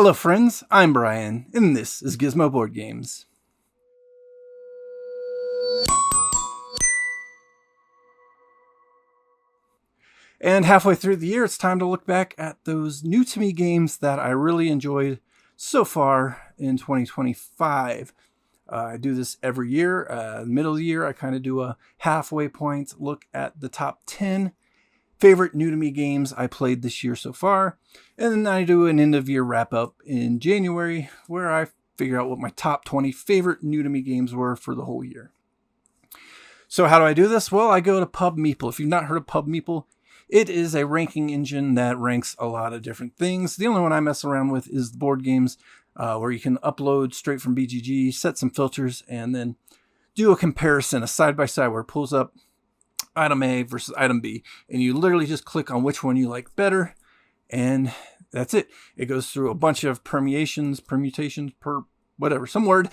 Hello friends, I'm Brian, and this is Gizmo Board Games. And halfway through the year, it's time to look back at those new to me games that I really enjoyed so far in 2025. I do this every year. Middle of the year, I kind of do a halfway point look at the top 10 favorite new to me games I played this year so far. And then I do an end of year wrap up in January where I figure out what my top 20 favorite new to me games were for the whole year. So how do I do this? Well, I go to Pub Meeple. If you've not heard of Pub Meeple, it is a ranking engine that ranks a lot of different things. The only one I mess around with is the board games, where you can upload straight from BGG, set some filters, and then do a comparison, a side-by-side where it pulls up item A versus item B. And you literally just click on which one you like better, and that's it. It goes through a bunch of permutations, some word.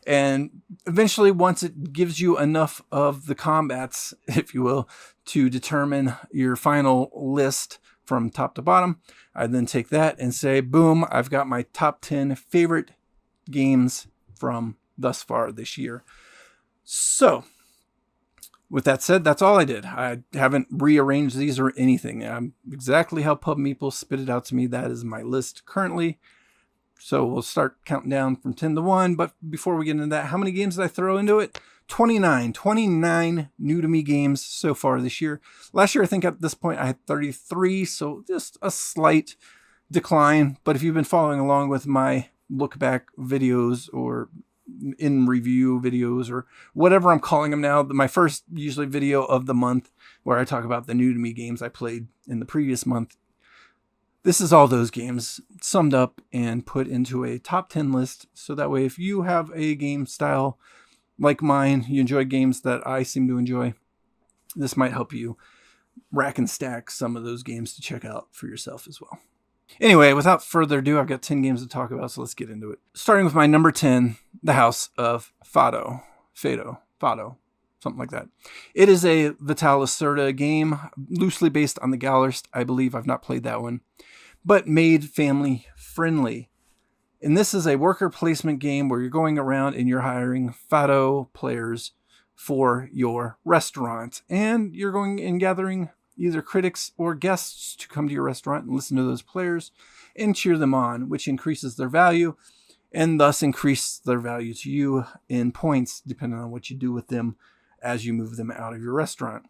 And eventually, once it gives you enough of the combats, if you will, to determine your final list from top to bottom, I then take that and say, boom, I've got my top 10 favorite games from thus far this year. So, with that said, that's all I did. I haven't rearranged these or anything. I'm exactly how Pub Meeple spit it out to me. That is my list currently. So we'll start counting down from 10 to 1. But before we get into that, how many games did I throw into it? 29 new to me games so far this year. Last year, I think at this point I had 33. So just a slight decline. But if you've been following along with my look back videos or in review videos or whatever I'm calling them now, my first usually video of the month where I talk about the new to me games I played in the previous month. This is all those games summed up and put into a top 10 list. So that way, if you have a game style like mine, you enjoy games that I seem to enjoy, this might help you rack and stack some of those games to check out for yourself as well. Anyway, without further ado, I've got 10 games to talk about, so let's get into it. Starting with my number 10, The House of Fado, something like that. It is a Vital Lacerda game, loosely based on the Gallerist. I believe I've not played that one, but made family friendly. And this is a worker placement game where you're going around and you're hiring Fado players for your restaurant. And you're going and gathering either critics or guests to come to your restaurant and listen to those players and cheer them on, which increases their value and thus increase their value to you in points, depending on what you do with them as you move them out of your restaurant.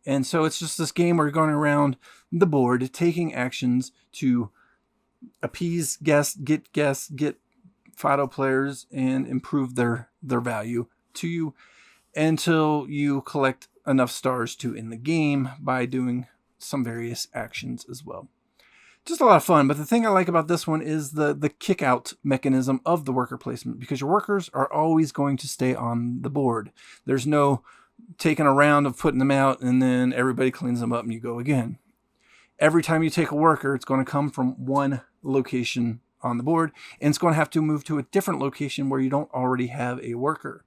And so it's just this game where you're going around the board, taking actions to appease guests, get Fado players, and improve their value to you until you collect enough stars to end the game by doing some various actions as well. Just a lot of fun. But the thing I like about this one is the kick out mechanism of the worker placement, because your workers are always going to stay on the board. There's no taking a round of putting them out and then everybody cleans them up and you go again. Every time you take a worker, it's going to come from one location on the board, and it's going to have to move to a different location where you don't already have a worker.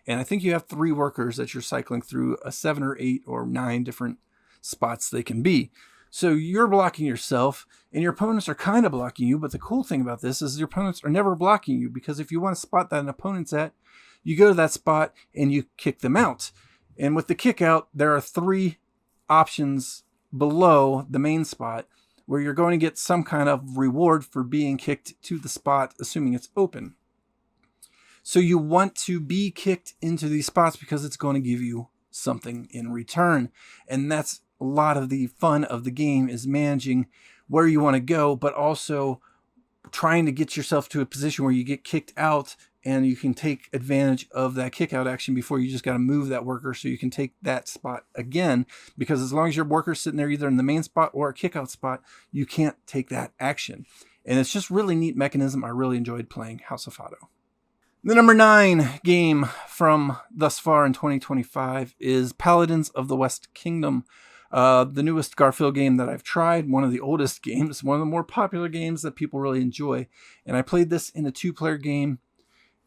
And I think you have 3 workers that you're cycling through 7 or 8 or 9 different spots they can be. So you're blocking yourself and your opponents are kind of blocking you. But the cool thing about this is your opponents are never blocking you, because if you want to spot that an opponent's at, you go to that spot and you kick them out. And with the kick out, there are 3 options below the main spot where you're going to get some kind of reward for being kicked to the spot, assuming it's open. So you want to be kicked into these spots because it's going to give you something in return. And that's a lot of the fun of the game, is managing where you want to go, but also trying to get yourself to a position where you get kicked out and you can take advantage of that kick out action before you just got to move that worker so you can take that spot again. Because as long as your worker's sitting there either in the main spot or a kick out spot, you can't take that action. And it's just really neat mechanism. I really enjoyed playing House of Fado. The number 9 game from thus far in 2025 is Paladins of the West Kingdom. The newest Garfield game that I've tried, one of the oldest games, one of the more popular games that people really enjoy. And I played this in a 2-player game,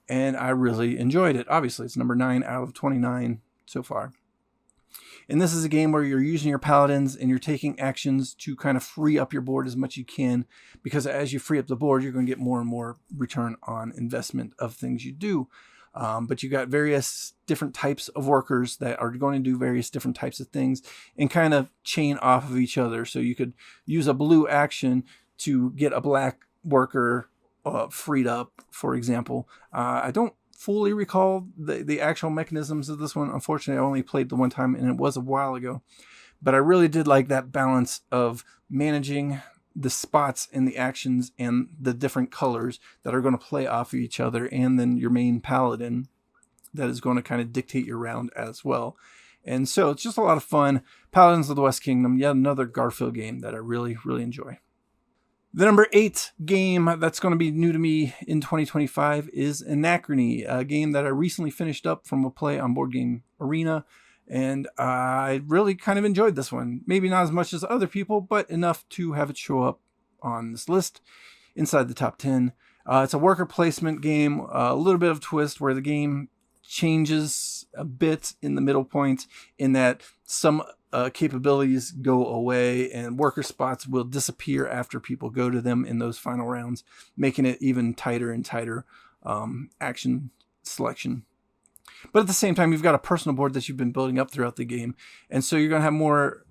and I really enjoyed it. Obviously, it's number 9 out of 29 so far. And this is a game where you're using your paladins and you're taking actions to kind of free up your board as much as you can, because as you free up the board, you're going to get more and more return on investment of things you do. But you got various different types of workers that are going to do various different types of things and kind of chain off of each other. So you could use a blue action to get a black worker freed up, for example. I don't fully recall the actual mechanisms of this one. Unfortunately, I only played the one time and it was a while ago. But I really did like that balance of managing the spots and the actions and the different colors that are going to play off of each other, and then your main paladin that is going to kind of dictate your round as well. And so it's just a lot of fun. Paladins of the West Kingdom, yet another Garfield game that I really, really enjoy. The number 8 game that's going to be new to me in 2025 is Anachrony, a game that I recently finished up from a play on Board Game Arena. And I really kind of enjoyed this one. Maybe not as much as other people, but enough to have it show up on this list inside the top 10. It's a worker placement game, a little bit of twist where the game changes a bit in the middle point in that some capabilities go away and worker spots will disappear after people go to them in those final rounds, making it even tighter and tighter action selection. But at the same time, you've got a personal board that you've been building up throughout the game. And so you're going to have more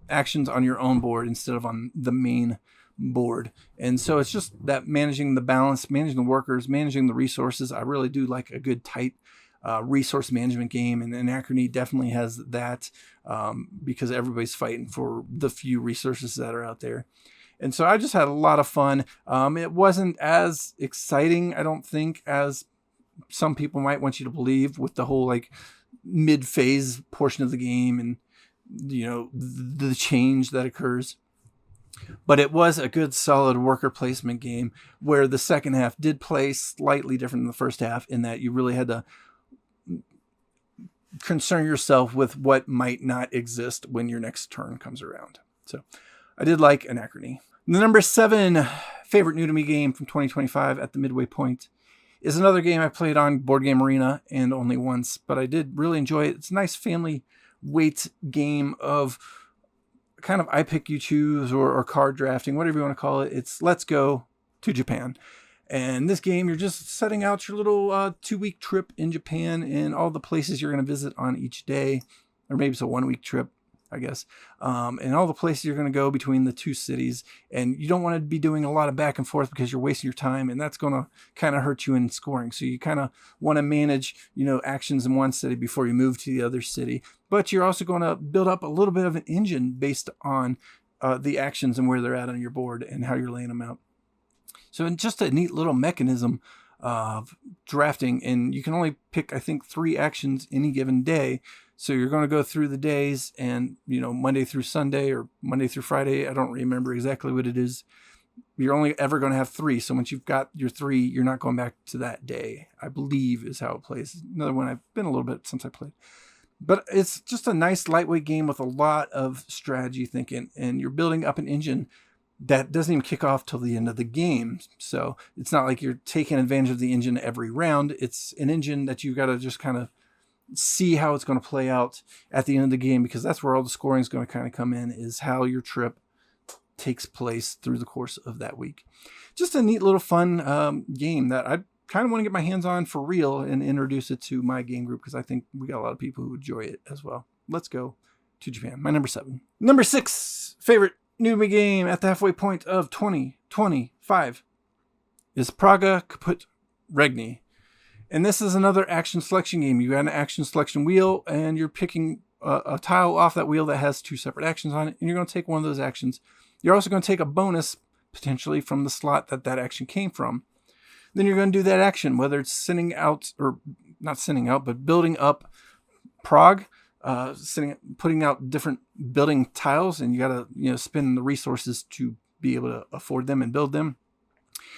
actions on your own board instead of on the main board. And so it's just that managing the balance, managing the workers, managing the resources. I really do like a good, tight resource management game. And Anachrony definitely has that because everybody's fighting for the few resources that are out there. And so I just had a lot of fun. It wasn't as exciting, I don't think, as some people might want you to believe, with the whole like mid-phase portion of the game and, you know, the change that occurs. But it was a good, solid worker placement game where the second half did play slightly different than the first half in that you really had to concern yourself with what might not exist when your next turn comes around. So I did like Anachrony. The number 7 favorite new to me game from 2025 at the midway point is another game I played on Board Game Arena and only once, but I did really enjoy it. It's a nice family weight game of kind of I pick you choose or card drafting, whatever you want to call it. It's Let's Go to Japan. And this game, you're just setting out your little 2-week trip in Japan and all the places you're going to visit on each day, or maybe it's a 1-week trip, I guess, and all the places you're going to go between the two cities. And you don't want to be doing a lot of back and forth because you're wasting your time, and that's going to kind of hurt you in scoring. So you kind of want to manage, you know, actions in one city before you move to the other city. But you're also going to build up a little bit of an engine based on the actions and where they're at on your board and how you're laying them out. So just a neat little mechanism of drafting, and you can only pick, I think, 3 actions any given day. So you're going to go through the days and, you know, Monday through Sunday or Monday through Friday. I don't remember exactly what it is. You're only ever going to have 3. So once you've got your 3, you're not going back to that day, I believe is how it plays. Another one I've been a little bit since I played. But it's just a nice lightweight game with a lot of strategy thinking, and you're building up an engine that doesn't even kick off till the end of the game. So it's not like you're taking advantage of the engine every round. It's an engine that you've got to just kind of see how it's going to play out at the end of the game, because that's where all the scoring is going to kind of come in, is how your trip takes place through the course of that week. Just a neat little fun game that I kind of want to get my hands on for real and introduce it to my game group, because I think we got a lot of people who enjoy it as well. Let's Go to Japan. My number 7. Number 6 favorite new game at the halfway point of 2025 is Praga Kaput Regni. And this is another action selection game. You got an action selection wheel, and you're picking a tile off that wheel that has 2 separate actions on it, and you're going to take one of those actions. You're also going to take a bonus, potentially, from the slot that action came from. Then you're going to do that action, whether it's sending out, or not sending out, but building up Prague, putting out different building tiles, and you got to spend the resources to be able to afford them and build them.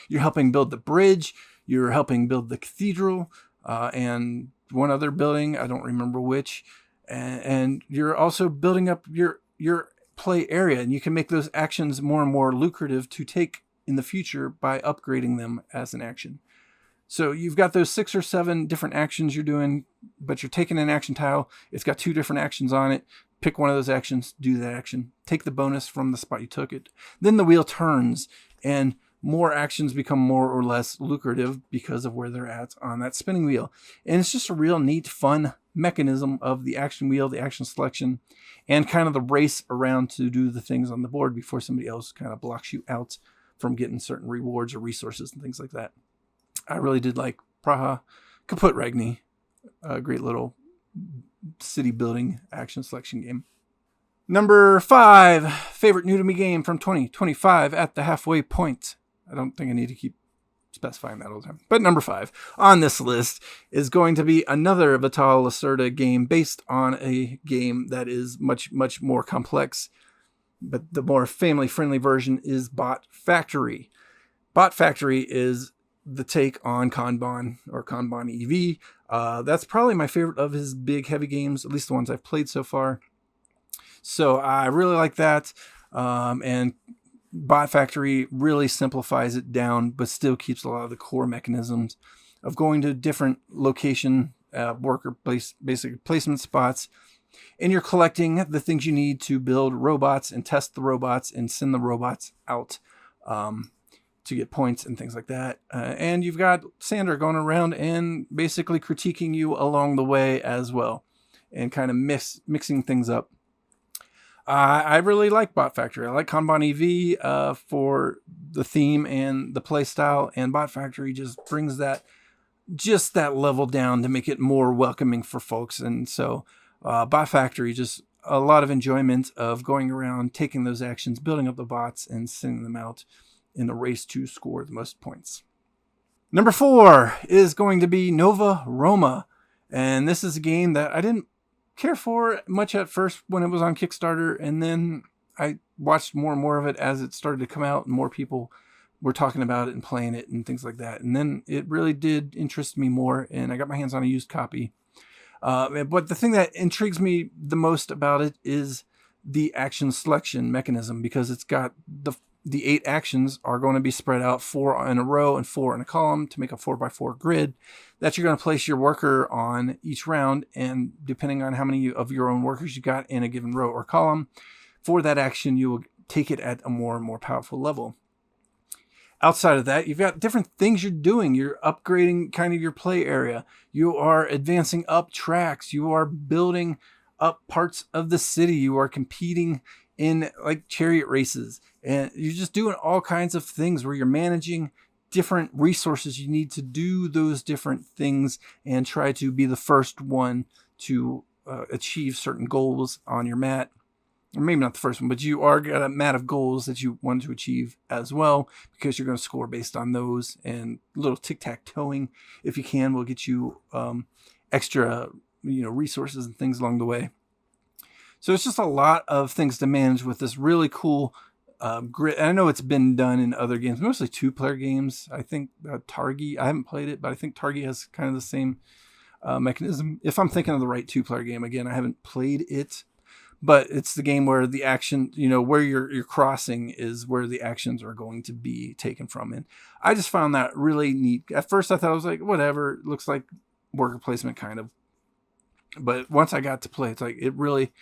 You're helping build the bridge. You're helping build the cathedral and one other building. I don't remember which. And you're also building up your play area, and you can make those actions more and more lucrative to take in the future by upgrading them as an action. So you've got those 6 or 7 different actions you're doing, but you're taking an action tile. It's got 2 different actions on it. Pick one of those actions, do that action, take the bonus from the spot you took it. Then the wheel turns and more actions become more or less lucrative because of where they're at on that spinning wheel. And it's just a real neat, fun mechanism of the action wheel, the action selection, and kind of the race around to do the things on the board before somebody else kind of blocks you out from getting certain rewards or resources and things like that. I really did like Praha Kaput Regni, a great little city building action selection game. Number 5, favorite new to me game from 2025 at the halfway point. I don't think I need to keep specifying that all the time. But number 5 on this list is going to be another Vital Lacerda game based on a game that is much, much more complex. But the more family-friendly version is Bot Factory. Bot Factory is the take on Kanban or Kanban EV. That's probably my favorite of his big, heavy games, at least the ones I've played so far. So I really like that. And Bot Factory really simplifies it down, but still keeps a lot of the core mechanisms of going to different location, worker place, basic placement spots. And you're collecting the things you need to build robots and test the robots and send the robots out to get points and things like that. And you've got Sander going around and basically critiquing you along the way as well and kind of mixing things up. I really like Bot Factory. I like Kanban EV for the theme and the play style, and Bot Factory just brings that level down to make it more welcoming for folks. And so Bot Factory, just a lot of enjoyment of going around, taking those actions, building up the bots, and sending them out in a race to score the most points. Number 4 is going to be Nova Roma. And this is a game that I didn't care for much at first when it was on Kickstarter. And then I watched more and more of it as it started to come out and more people were talking about it and playing it and things like that. And then it really did interest me more. And I got my hands on a used copy. But the thing that intrigues me the most about it is the action selection mechanism, because it's got the 8 actions are going to be spread out 4 in a row and 4 in a column to make a 4x4 grid that you're going to place your worker on each round. And depending on how many of your own workers you got in a given row or column, for that action, you will take it at a more and more powerful level. Outside of that, you've got different things you're doing. You're upgrading kind of your play area. You are advancing up tracks. You are building up parts of the city. You are competing in like chariot races, and you're just doing all kinds of things where you're managing different resources you need to do those different things and try to be the first one to achieve certain goals on your mat. Or maybe not the first one, but you are got a mat of goals that you want to achieve as well, because you're going to score based on those. And a little tic-tac-toeing, if you can, will get you extra resources and things along the way. So it's just a lot of things to manage with this really cool grid. I know it's been done in other games, mostly 2-player games. I think Targi, I haven't played it, but I think Targi has kind of the same mechanism. If I'm thinking of the right 2-player game, again, I haven't played it, but it's the game where the action, where you're crossing is where the actions are going to be taken from. And I just found that really neat. At first I thought, I was like, whatever, it looks like worker placement kind of. But once I got to play, it's like, it really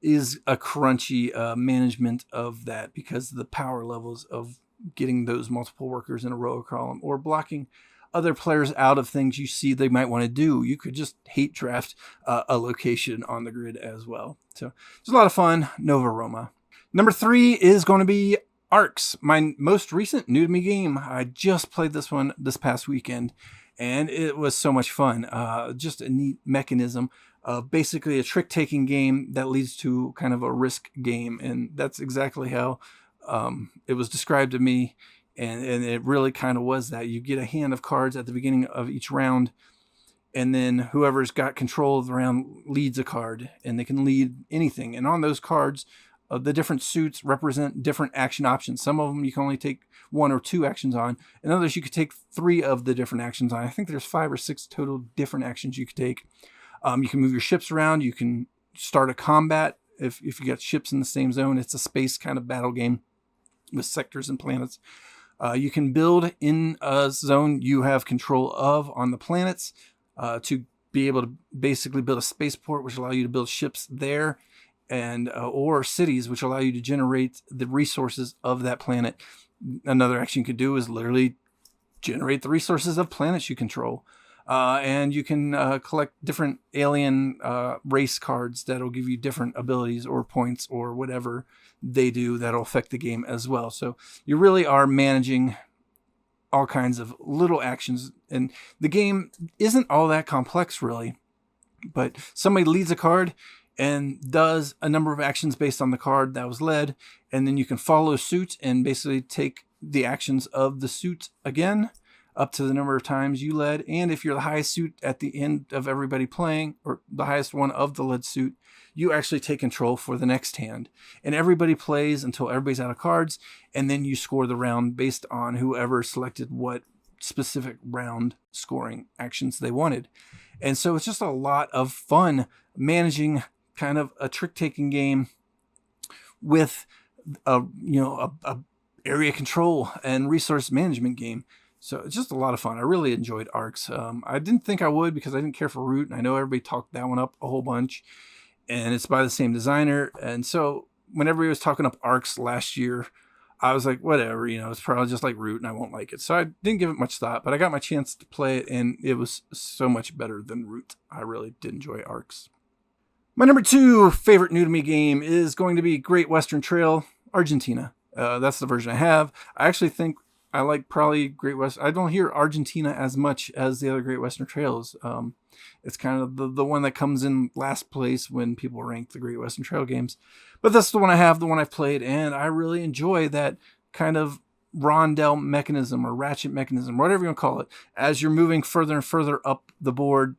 is a crunchy management of that, because of the power levels of getting those multiple workers in a row or column, or blocking other players out of things you see they might want to do. You could just hate draft a location on the grid as well. So it's a lot of fun. Nova Roma. Number 3 is going to be Arcs, my most recent new to me game. I just played this one this past weekend, and it was so much fun. Just a neat mechanism of basically a trick-taking game that leads to kind of a risk game. And that's exactly how it was described to me. And it really kind of was that. You get a hand of cards at the beginning of each round, and then whoever's got control of the round leads a card, and they can lead anything. And on those cards, the different suits represent different action options. Some of them you can only take 1 or 2 actions on, and others you could take 3 of the different actions on. I think there's 5 or 6 total different actions you could take. You can move your ships around. You can start a combat if you got ships in the same zone. It's a space kind of battle game with sectors and planets. You can build in a zone you have control of on the planets to be able to basically build a spaceport, which allow you to build ships there, and or cities, which allow you to generate the resources of that planet. Another action you could do is literally generate the resources of planets you control. And you can collect different alien race cards that'll give you different abilities or points or whatever they do that'll affect the game as well. So you really are managing all kinds of little actions. And the game isn't all that complex, really. But somebody leads a card and does a number of actions based on the card that was led. And then you can follow suit and basically take the actions of the suit again, up to the number of times you led. And if you're the highest suit at the end of everybody playing, or the highest one of the led suit, you actually take control for the next hand. And everybody plays until everybody's out of cards, and then you score the round based on whoever selected what specific round scoring actions they wanted. And so it's just a lot of fun managing kind of a trick-taking game with a area control and resource management game. So it's just a lot of fun. I really enjoyed Arcs. I didn't think I would because I didn't care for Root, and I know everybody talked that one up a whole bunch. And it's by the same designer. And so when everybody was talking up Arcs last year, I was like, whatever, it's probably just like Root and I won't like it. So I didn't give it much thought, but I got my chance to play it, and it was so much better than Root. I really did enjoy Arcs. My number 2 favorite new to me game is going to be Great Western Trail Argentina. That's the version I have. I actually think I like probably Great West. I don't hear Argentina as much as the other Great Western Trails. It's kind of the one that comes in last place when people rank the Great Western Trail games. But that's the one I have, the one I've played, and I really enjoy that kind of rondel mechanism or ratchet mechanism, whatever you want to call it, as you're moving further and further up the board,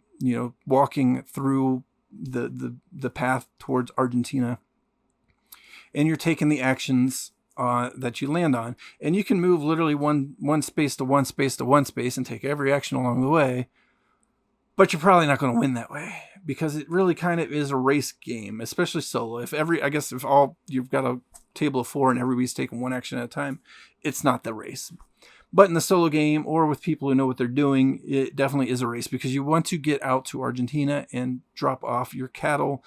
walking through the path towards Argentina. And you're taking the actions that you land on, and you can move literally one space to one space to one space and take every action along the way, but you're probably not going to win that way because it really kind of is a race game, especially solo. If you've got a table of 4 and everybody's taking one action at a time, it's not the race. But in the solo game or with people who know what they're doing, it definitely is a race because you want to get out to Argentina and drop off your cattle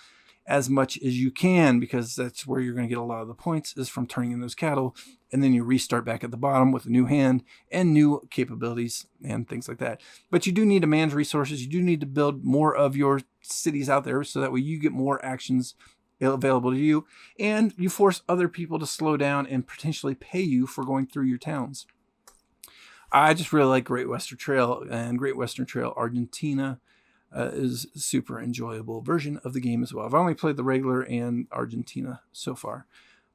as much as you can, because that's where you're going to get a lot of the points, is from turning in those cattle, and then you restart back at the bottom with a new hand and new capabilities and things like that. But you do need to manage resources. You do need to build more of your cities out there so that way you get more actions available to you, and you force other people to slow down and potentially pay you for going through your towns. I just really like Great Western Trail, and Great Western Trail Argentina is a super enjoyable version of the game as well. I've only played the regular and Argentina so far,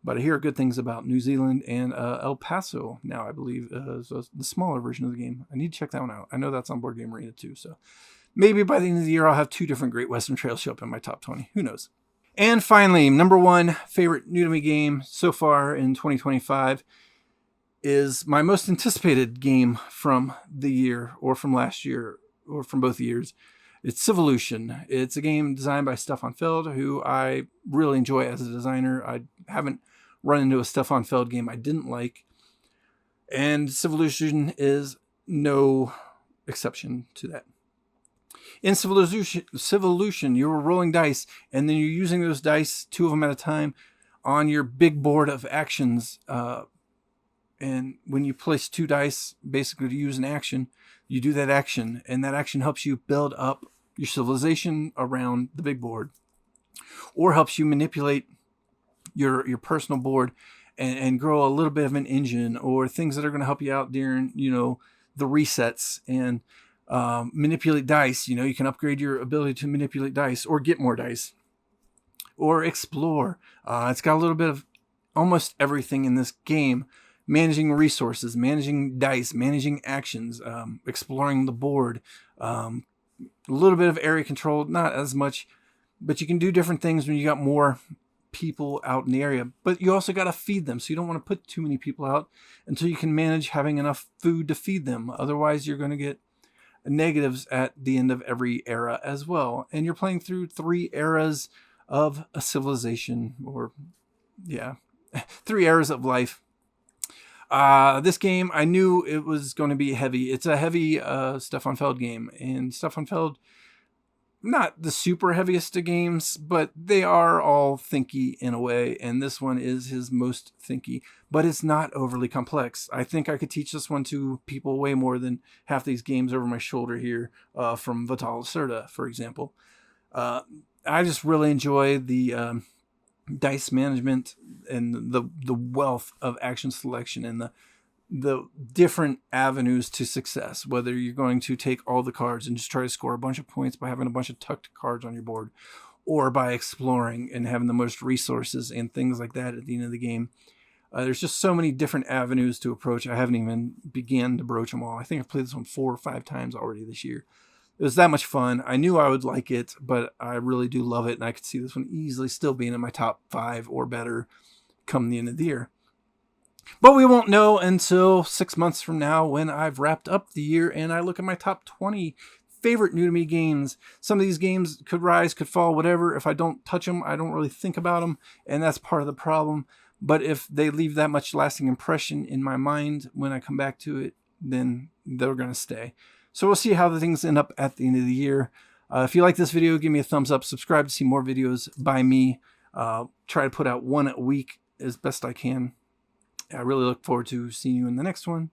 but I hear good things about New Zealand and El Paso now, I believe, is the smaller version of the game. I need to check that one out. I know that's on Board Game Arena too, so maybe by the end of the year I'll have 2 different Great Western Trails show up in my top 20. Who knows? And finally, number 1 favorite new to me game so far in 2025 is my most anticipated game from the year, or from last year, or from both years. It's Civolution. It's a game designed by Stefan Feld, who I really enjoy as a designer. I haven't run into a Stefan Feld game I didn't like. And Civolution is no exception to that. In Civolution, you're rolling dice, and then you're using those dice, 2 of them at a time, on your big board of actions. And when you place 2 dice, basically to use an action, you do that action, and that action helps you build up your civilization around the big board, or helps you manipulate your personal board and grow a little bit of an engine, or things that are going to help you out during, the resets, and manipulate dice. You can upgrade your ability to manipulate dice or get more dice or explore. It's got a little bit of almost everything in this game. Managing resources, managing dice, managing actions, exploring the board, a little bit of area control, not as much, but you can do different things when you got more people out in the area. But you also got to feed them, so you don't want to put too many people out until you can manage having enough food to feed them. Otherwise, you're going to get negatives at the end of every era as well. And you're playing through 3 eras of a civilization, or 3 eras of life. This game, I knew it was going to be heavy. It's a heavy Stefan Feld game, and Stefan Feld, not the super heaviest of games, but they are all thinky in a way, and this one is his most thinky, but it's not overly complex. I think I could teach this one to people way more than half these games over my shoulder here from Vital Lacerda, for example. I just really enjoy the dice management and the wealth of action selection and the different avenues to success, whether you're going to take all the cards and just try to score a bunch of points by having a bunch of tucked cards on your board, or by exploring and having the most resources and things like that at the end of the game. There's just so many different avenues to approach. I haven't even began to broach them all. I think I've played this one 4 or 5 times already this year. It was that much fun. I knew I would like it, but I really do love it, and I could see this one easily still being in my top 5 or better come the end of the year. But we won't know until 6 months from now when I've wrapped up the year and I look at my top 20 favorite new to me games. Some of these games could rise, could fall, whatever. If I don't touch them, I don't really think about them, and that's part of the problem. But if they leave that much lasting impression in my mind when I come back to it, then they're going to stay. So we'll see how the things end up at the end of the year. If you like this video, give me a thumbs up. Subscribe to see more videos by me. Try to put out one a week as best I can. I really look forward to seeing you in the next one.